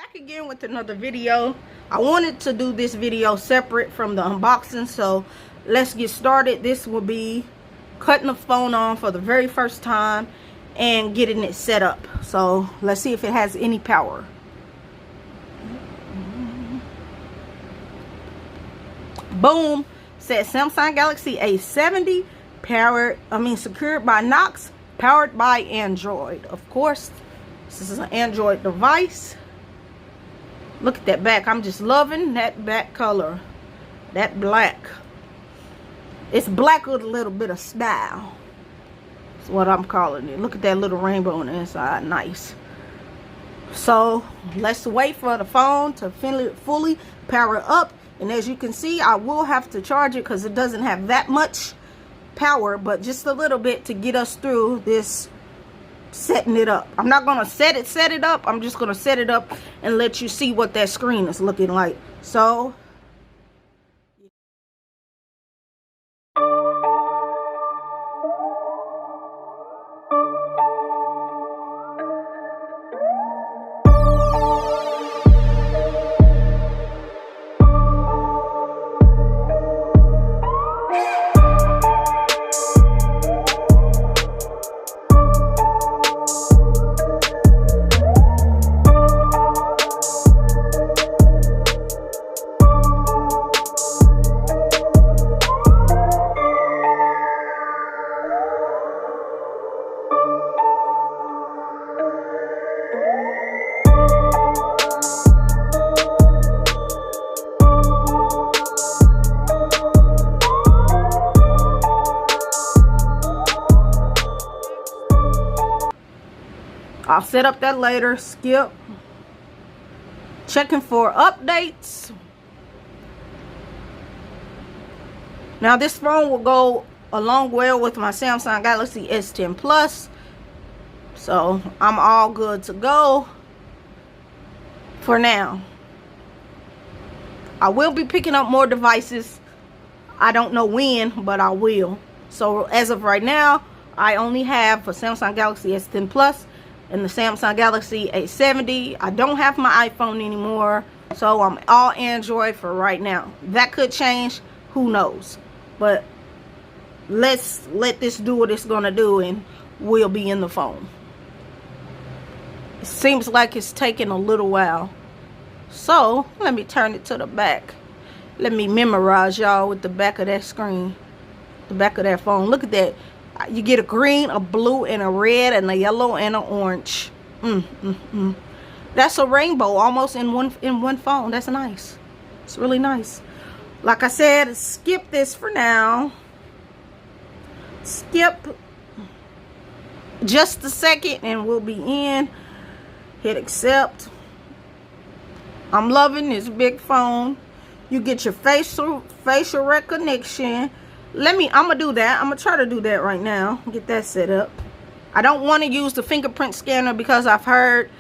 Back again with another video. I wanted to do this video separate from the unboxing, so let's get started. This will be cutting the phone on for the very first time and getting it set up. So let's see if it has any power. Boom. Says Samsung Galaxy A70 secured by Knox, powered by Android. Of course, this is an Android device. Look at that back. I'm just loving that back color. That black. It's black with a little bit of style. That's what I'm calling it. Look at that little rainbow on the inside. Nice. So let's wait for the phone to fully power up. And as you can see, I will have to charge it because it doesn't have that much power, but just a little bit to get us through this setting it up. I'm not gonna set it up. I'm just gonna set it up and let you see what that screen is looking like. So I'll set up that later. Skip. Checking for updates. Now this phone will go along well with my Samsung Galaxy S10 Plus. So I'm all good to go for now. I will be picking up more devices. I don't know when, but I will. So as of right now, I only have a Samsung Galaxy S10 Plus and the Samsung Galaxy A70. I don't have my iPhone anymore, so I'm all Android for right now. That could change, who knows, but let's let this do what it's gonna do and we'll be in the phone. It seems like it's taking a little while, so let me turn it to the back. Let me memorize y'all with the back of that screen, the back of that phone. Look at that. You get a green, a blue, and a red, and a yellow, and an orange. That's a rainbow almost in one phone. That's nice. It's really nice. Like I said, skip this for now. Skip just a second, and we'll be in. Hit accept. I'm loving this big phone. You get your facial recognition. I'm gonna do that. I'm gonna try to do that right now. Get that set up. I don't want to use the fingerprint scanner because I've heard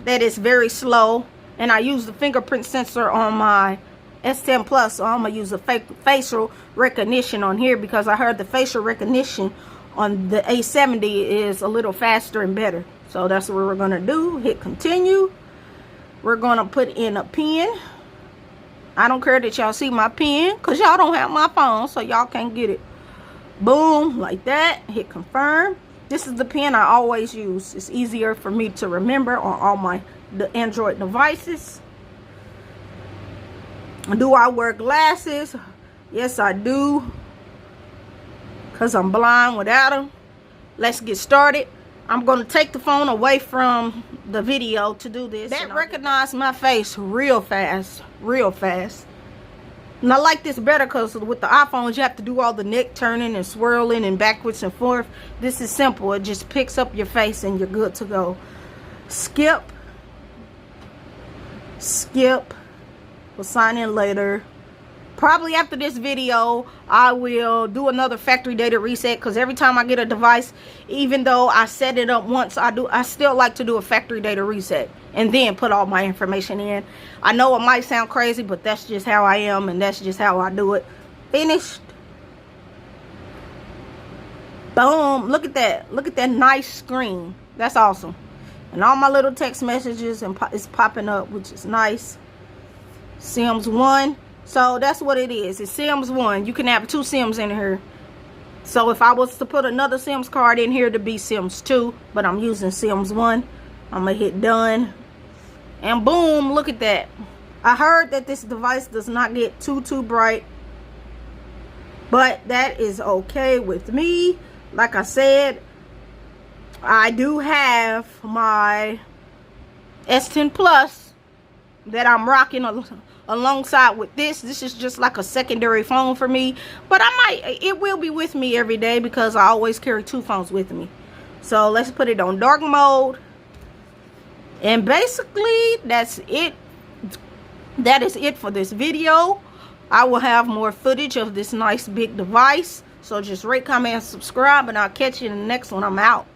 that it's very slow, and I use the fingerprint sensor on my S10 Plus, so I'm gonna use the facial recognition on here because I heard the facial recognition on the A70 is a little faster and better. So that's what we're gonna do. Hit continue. We're gonna put in a pin. I don't care that y'all see my pen because y'all don't have my phone, so y'all can't get it. Boom, like that. Hit confirm. This is the pen I always use. It's easier for me to remember on all the Android devices. Do I wear glasses? Yes, I do, because I'm blind without them. Let's get started. I'm going to take the phone away from the video to do this. That recognized my face real fast. Real fast. And I like this better because with the iPhones, you have to do all the neck turning and swirling and backwards and forth. This is simple. It just picks up your face and you're good to go. Skip. Skip. We'll sign in later. Probably after this video, I will do another factory data reset because every time I get a device, even though I set it up once, I still like to do a factory data reset and then put all my information in. I know it might sound crazy, but that's just how I am and that's just how I do it. Finished. Boom. Look at that. Look at that nice screen. That's awesome. And all my little text messages and is popping up, which is nice. Sims 1. So that's what it is. It's Sims 1. You can have 2 Sims in here. So if I was to put another Sims card in here, to be Sims 2. But I'm using Sims 1. I'm going to hit done. And boom, look at that. I heard that this device does not get too bright. But that is okay with me. Like I said, I do have my S10 Plus that I'm rocking alongside with this. This is just like a secondary phone for me. But it will be with me every day because I always carry 2 phones with me. So let's put it on dark mode. And basically, that's it. That is it for this video. I will have more footage of this nice big device. So just rate, comment, and subscribe. And I'll catch you in the next one. I'm out.